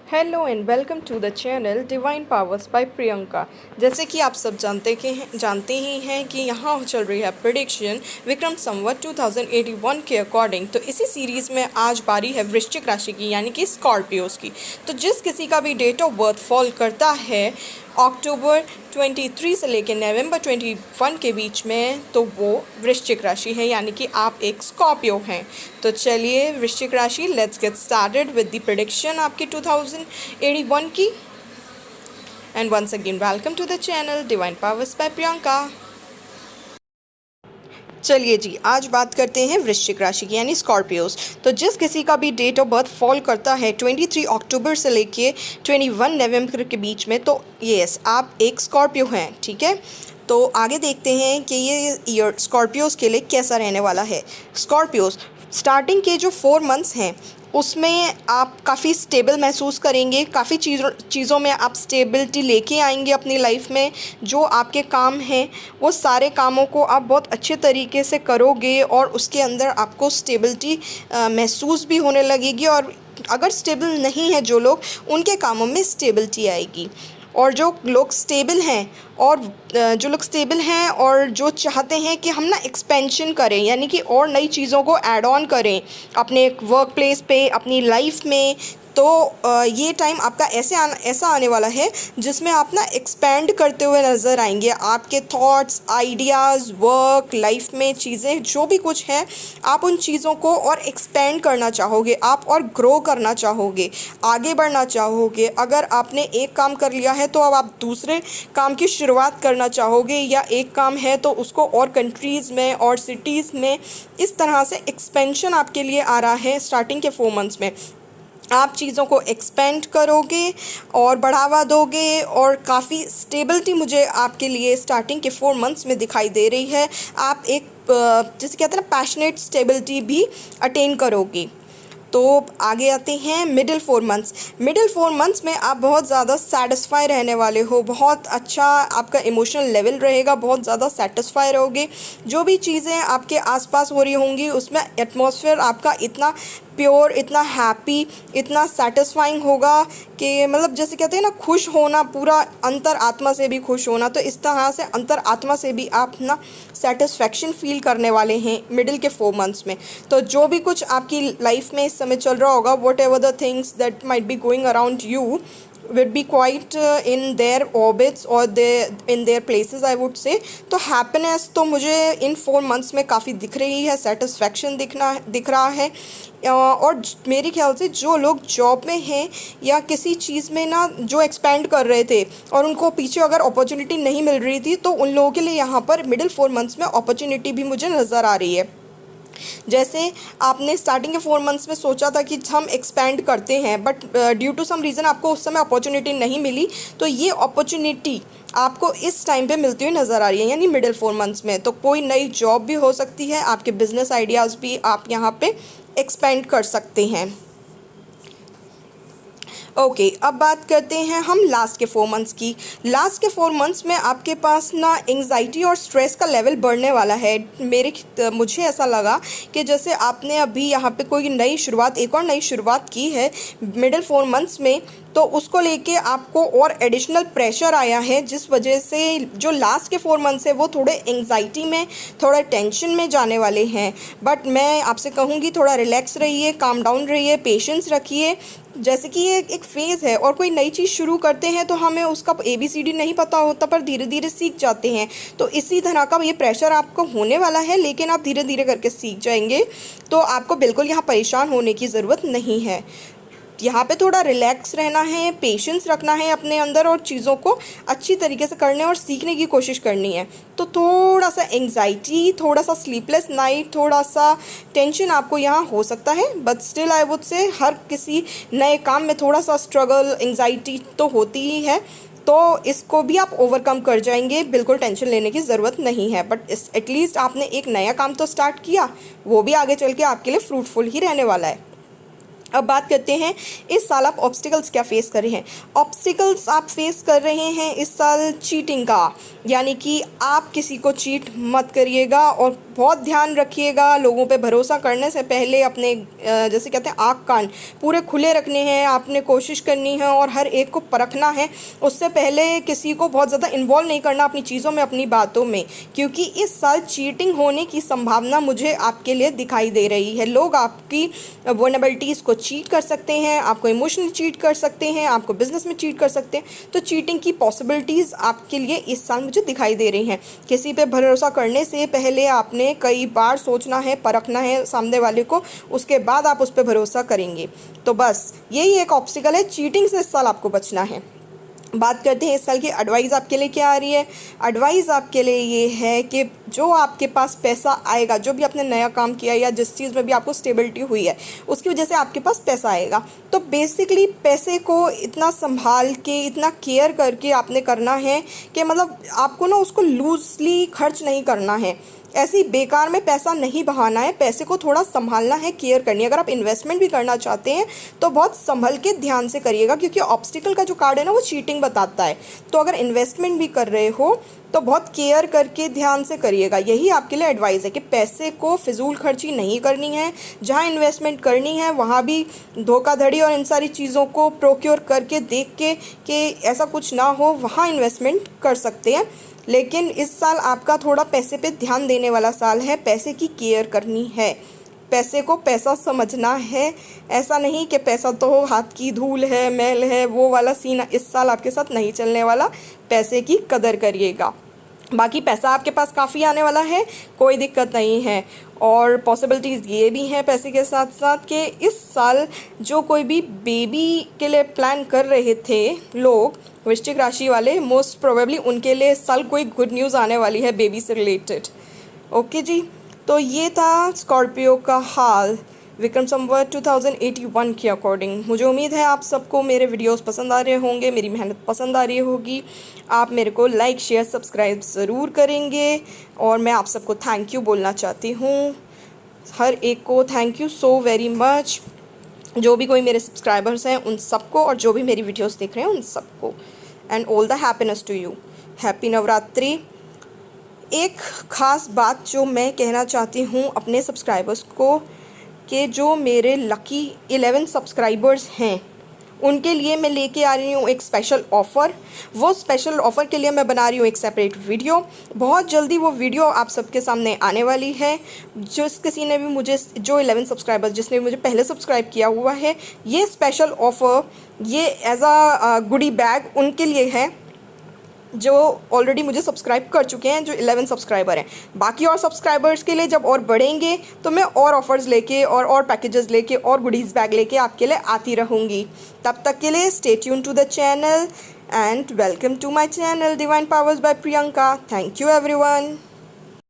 Hello and welcome to the channel divine powers by Priyanka. जैसे कि आप सब जानते ही हैं कि यहाँ चल रही है प्रेडिक्शन विक्रम संवत 2081 के अकॉर्डिंग। तो इसी सीरीज़ में आज बारी है वृश्चिक राशि की, यानी कि स्कॉर्पियोज की। तो जिस किसी का भी डेट ऑफ बर्थ फॉल करता है अक्टूबर 23 से लेकर नवंबर 21 के बीच में, तो वो वृश्चिक राशि है, यानी कि आप एक स्कॉर्पियो हैं। तो चलिए वृश्चिक राशि, let's get started with the prediction आपकी 2081 की। And once again welcome to the channel divine powers by Priyanka. चलिए जी, आज बात करते हैं वृश्चिक राशि की, यानी स्कॉर्पियोज। तो जिस किसी का भी डेट ऑफ बर्थ फॉल करता है 23 अक्टूबर से लेके 21 नवंबर के बीच में, तो यस, आप एक स्कॉर्पियो हैं, ठीक है। तो आगे देखते हैं कि ये ईयर स्कॉर्पियोज के लिए कैसा रहने वाला है। स्कॉर्पियोज स्टार्टिंग के जो 4 मंथ्स हैं उसमें आप काफ़ी स्टेबल महसूस करेंगे। काफ़ी चीज़ों में आप स्टेबिलिटी लेके आएंगे अपनी लाइफ में। जो आपके काम हैं वो सारे कामों को आप बहुत अच्छे तरीके से करोगे और उसके अंदर आपको स्टेबिलिटी महसूस भी होने लगेगी। और अगर स्टेबल नहीं है जो लोग, उनके कामों में स्टेबिलिटी आएगी। और जो लोग स्टेबल हैं और जो चाहते हैं कि हम ना एक्सपेंशन करें, यानी कि और नई चीज़ों को ऐड ऑन करें अपने वर्क प्लेस पे, अपनी लाइफ में, तो ये टाइम आपका ऐसा आने वाला है जिसमें आप ना एक्सपेंड करते हुए नज़र आएंगे। आपके थॉट्स, आइडियाज़, वर्क लाइफ में चीज़ें जो भी कुछ है, आप उन चीज़ों को और एक्सपेंड करना चाहोगे, आप और ग्रो करना चाहोगे, आगे बढ़ना चाहोगे। अगर आपने एक काम कर लिया है तो अब आप दूसरे काम की शुरुआत करना चाहोगे, या एक काम है तो उसको और कंट्रीज़ में और सिटीज़ में, इस तरह से एक्सपेंशन आपके लिए आ रहा है। स्टार्टिंग के 4 मंथ्स में आप चीज़ों को एक्सपेंड करोगे और बढ़ावा दोगे, और काफ़ी स्टेबिलिटी मुझे आपके लिए स्टार्टिंग के 4 मंथ्स में दिखाई दे रही है। आप एक जिसे कहते हैं ना, पैशनेट स्टेबिलिटी भी अटेन करोगे। तो आगे आते हैं मिडिल 4 मंथ्स। मिडिल 4 मंथ्स में आप बहुत ज़्यादा सेटिस्फाई रहने वाले हो। बहुत अच्छा आपका इमोशनल लेवल रहेगा, बहुत ज़्यादा सेटिस्फाई रहोगे। जो भी चीज़ें आपके आसपास हो रही होंगी उसमें एटमॉस्फेयर आपका इतना प्योर, इतना हैप्पी, इतना सेटिस्फाइंग होगा कि मतलब जैसे कहते हैं ना, खुश होना, पूरा अंतर आत्मा से भी खुश होना। तो इस तरह से अंतर आत्मा से भी आप ना सेटिस्फैक्शन फील करने वाले हैं मिडिल के 4 मंथ्स में। तो जो भी कुछ आपकी लाइफ में इस समय चल रहा होगा, what ever the things that might be going around you would be quite in their orbits or in their places, I would say। तो happiness तो मुझे इन 4 मंथ्स में काफ़ी दिख रही है, सेटिस्फैक्शन दिख रहा है। और मेरे ख्याल से जो लोग जॉब में हैं या किसी चीज़ में ना जो एक्सपेंड कर रहे थे और उनको पीछे अगर अपॉर्चुनिटी नहीं मिल रही थी, तो उन लोगों के लिए यहाँ पर मिडिल 4 मंथ्स में अपॉर्चुनिटी भी मुझे नज़र आ रही है। जैसे आपने स्टार्टिंग के 4 मंथ्स में सोचा था कि हम एक्सपेंड करते हैं, but due to some reason आपको उस समय अपॉर्चुनिटी नहीं मिली, तो ये अपॉर्चुनिटी आपको इस टाइम पे मिलती हुई नज़र आ रही है, यानी मिडिल 4 मंथ्स में। तो कोई नई जॉब भी हो सकती है, आपके बिजनेस आइडियाज़ भी आप यहाँ पे एक्सपेंड कर सकते हैं। ओके, अब बात करते हैं हम लास्ट के 4 मंथ्स की। लास्ट के 4 मंथ्स में आपके पास ना एंग्जाइटी और स्ट्रेस का लेवल बढ़ने वाला है। मुझे ऐसा लगा कि जैसे आपने अभी यहाँ पे कोई एक और नई शुरुआत की है मिडिल 4 मंथ्स में, तो उसको लेके आपको और एडिशनल प्रेशर आया है, जिस वजह से जो लास्ट के 4 मंथ्स है वो थोड़े एंग्जाइटी में, थोड़ा टेंशन में जाने वाले हैं। बट मैं आपसे कहूँगी, थोड़ा रिलैक्स रहिए, काम डाउन रहिए, पेशेंस रखिए। जैसे कि ये एक फ़ेज़ है, और कोई नई चीज़ शुरू करते हैं तो हमें उसका ABCD नहीं पता होता, पर धीरे धीरे सीख जाते हैं। तो इसी तरह का ये प्रेशर आपको होने वाला है, लेकिन आप धीरे धीरे करके सीख जाएंगे। तो आपको बिल्कुल यहाँ परेशान होने की ज़रूरत नहीं है। यहाँ पे थोड़ा रिलैक्स रहना है, पेशेंस रखना है अपने अंदर, और चीज़ों को अच्छी तरीके से करने और सीखने की कोशिश करनी है। तो थोड़ा सा एंग्जाइटी, थोड़ा सा स्लीपलेस नाइट, थोड़ा सा टेंशन आपको यहाँ हो सकता है, but still I would say हर किसी नए काम में थोड़ा सा स्ट्रगल, एंग्जाइटी तो होती ही है। तो इसको भी आप ओवरकम कर जाएंगे, बिल्कुल टेंशन लेने की ज़रूरत नहीं है। बट एटलीस्ट आपने एक नया काम तो स्टार्ट किया, वो भी आगे चल के आपके लिए फ्रूटफुल ही रहने वाला है। अब बात करते हैं इस साल आप ऑब्स्टिकल्स क्या फेस कर रहे हैं। ऑब्स्टिकल्स आप फेस कर रहे हैं इस साल चीटिंग का, यानी कि आप किसी को चीट मत करिएगा और बहुत ध्यान रखिएगा। लोगों पे भरोसा करने से पहले अपने जैसे कहते हैं आँख कान पूरे खुले रखने हैं, आपने कोशिश करनी है और हर एक को परखना है। उससे पहले किसी को बहुत ज़्यादा इन्वॉल्व नहीं करना अपनी चीज़ों में, अपनी बातों में, क्योंकि इस साल चीटिंग होने की संभावना मुझे आपके लिए दिखाई दे रही है। लोग आपकी वल्नरेबिलिटीज़ को चीट कर सकते हैं, आपको इमोशनली चीट कर सकते हैं, आपको बिजनेस में चीट कर सकते हैं। तो चीटिंग की पॉसिबिलिटीज़ आपके लिए इस साल मुझे दिखाई दे रही हैं। किसी पे भरोसा करने से पहले आपने कई बार सोचना है, परखना है सामने वाले को, उसके बाद आप उस पर भरोसा करेंगे। तो बस यही एक ऑब्स्टिकल है, चीटिंग से इस साल आपको बचना है। बात करते हैं इस साल की एडवाइस आपके लिए क्या आ रही है। एडवाइस आपके लिए ये है कि जो आपके पास पैसा आएगा, जो भी आपने नया काम किया या जिस चीज़ में भी आपको स्टेबिलिटी हुई है, उसकी वजह से आपके पास पैसा आएगा। तो बेसिकली पैसे को इतना संभाल के, इतना केयर करके आपने करना है कि मतलब आपको ना उसको लूजली खर्च नहीं करना है, ऐसे ही बेकार में पैसा नहीं बहाना है। पैसे को थोड़ा संभालना है, केयर करनी है। अगर आप इन्वेस्टमेंट भी करना चाहते हैं तो बहुत संभल के ध्यान से करिएगा, क्योंकि ऑब्स्टिकल का जो कार्ड है ना वो चीटिंग बताता है। तो अगर इन्वेस्टमेंट भी कर रहे हो तो बहुत केयर करके ध्यान से करिएगा। यही आपके लिए एडवाइस है कि पैसे को फिजूल खर्ची नहीं करनी है। जहाँ इन्वेस्टमेंट करनी है वहाँ भी धोखाधड़ी और इन सारी चीज़ों को प्रोक्योर करके देख के कि ऐसा कुछ ना हो, वहाँ इन्वेस्टमेंट कर सकते हैं। लेकिन इस साल आपका थोड़ा पैसे पे ध्यान देने वाला साल है, पैसे की केयर करनी है, पैसे को पैसा समझना है। ऐसा नहीं कि पैसा तो हाथ की धूल है, मैल है, वो वाला सीन इस साल आपके साथ नहीं चलने वाला। पैसे की कदर करिएगा। बाकी पैसा आपके पास काफ़ी आने वाला है, कोई दिक्कत नहीं है। और पॉसिबिलिटीज़ ये भी हैं पैसे के साथ साथ कि इस साल जो कोई भी बेबी के लिए प्लान कर रहे थे लोग, वृश्चिक राशि वाले, मोस्ट प्रोबेबली उनके लिए इस साल कोई गुड न्यूज़ आने वाली है बेबी से रिलेटेड। ओके जी, तो ये था स्कॉर्पियो का हाल विक्रम संवत 2081 के अकॉर्डिंग। मुझे उम्मीद है आप सबको मेरे वीडियोस पसंद आ रहे होंगे, मेरी मेहनत पसंद आ रही होगी। आप मेरे को लाइक शेयर सब्सक्राइब ज़रूर करेंगे। और मैं आप सबको थैंक यू बोलना चाहती हूँ, हर एक को thank you so very much. जो भी कोई मेरे सब्सक्राइबर्स हैं उन सबको, और जो भी मेरी वीडियोस देख रहे हैं उन सबको, and all the happiness to you. Happy Navratri. एक ख़ास बात जो मैं कहना चाहती हूँ अपने सब्सक्राइबर्स को, कि जो मेरे लकी 11 सब्सक्राइबर्स हैं उनके लिए मैं लेके आ रही हूँ एक स्पेशल ऑफ़र। वो स्पेशल ऑफ़र के लिए मैं बना रही हूँ एक सेपरेट वीडियो। बहुत जल्दी वो वीडियो आप सबके सामने आने वाली है। जिस किसी ने भी मुझे, जो 11 सब्सक्राइबर्स जिसने भी मुझे पहले सब्सक्राइब किया हुआ है, ये स्पेशल ऑफ़र ये एज अ गुडी बैग उनके लिए है जो ऑलरेडी मुझे सब्सक्राइब कर चुके हैं, जो 11 सब्सक्राइबर हैं। बाकी और सब्सक्राइबर्स के लिए जब और बढ़ेंगे तो मैं और ऑफ़र्स लेके और पैकेजेस लेके और गुडीज़ बैग लेके आपके लिए आती रहूँगी। तब तक के लिए stay tune to the channel and welcome to my channel divine powers by Priyanka. Thank you everyone.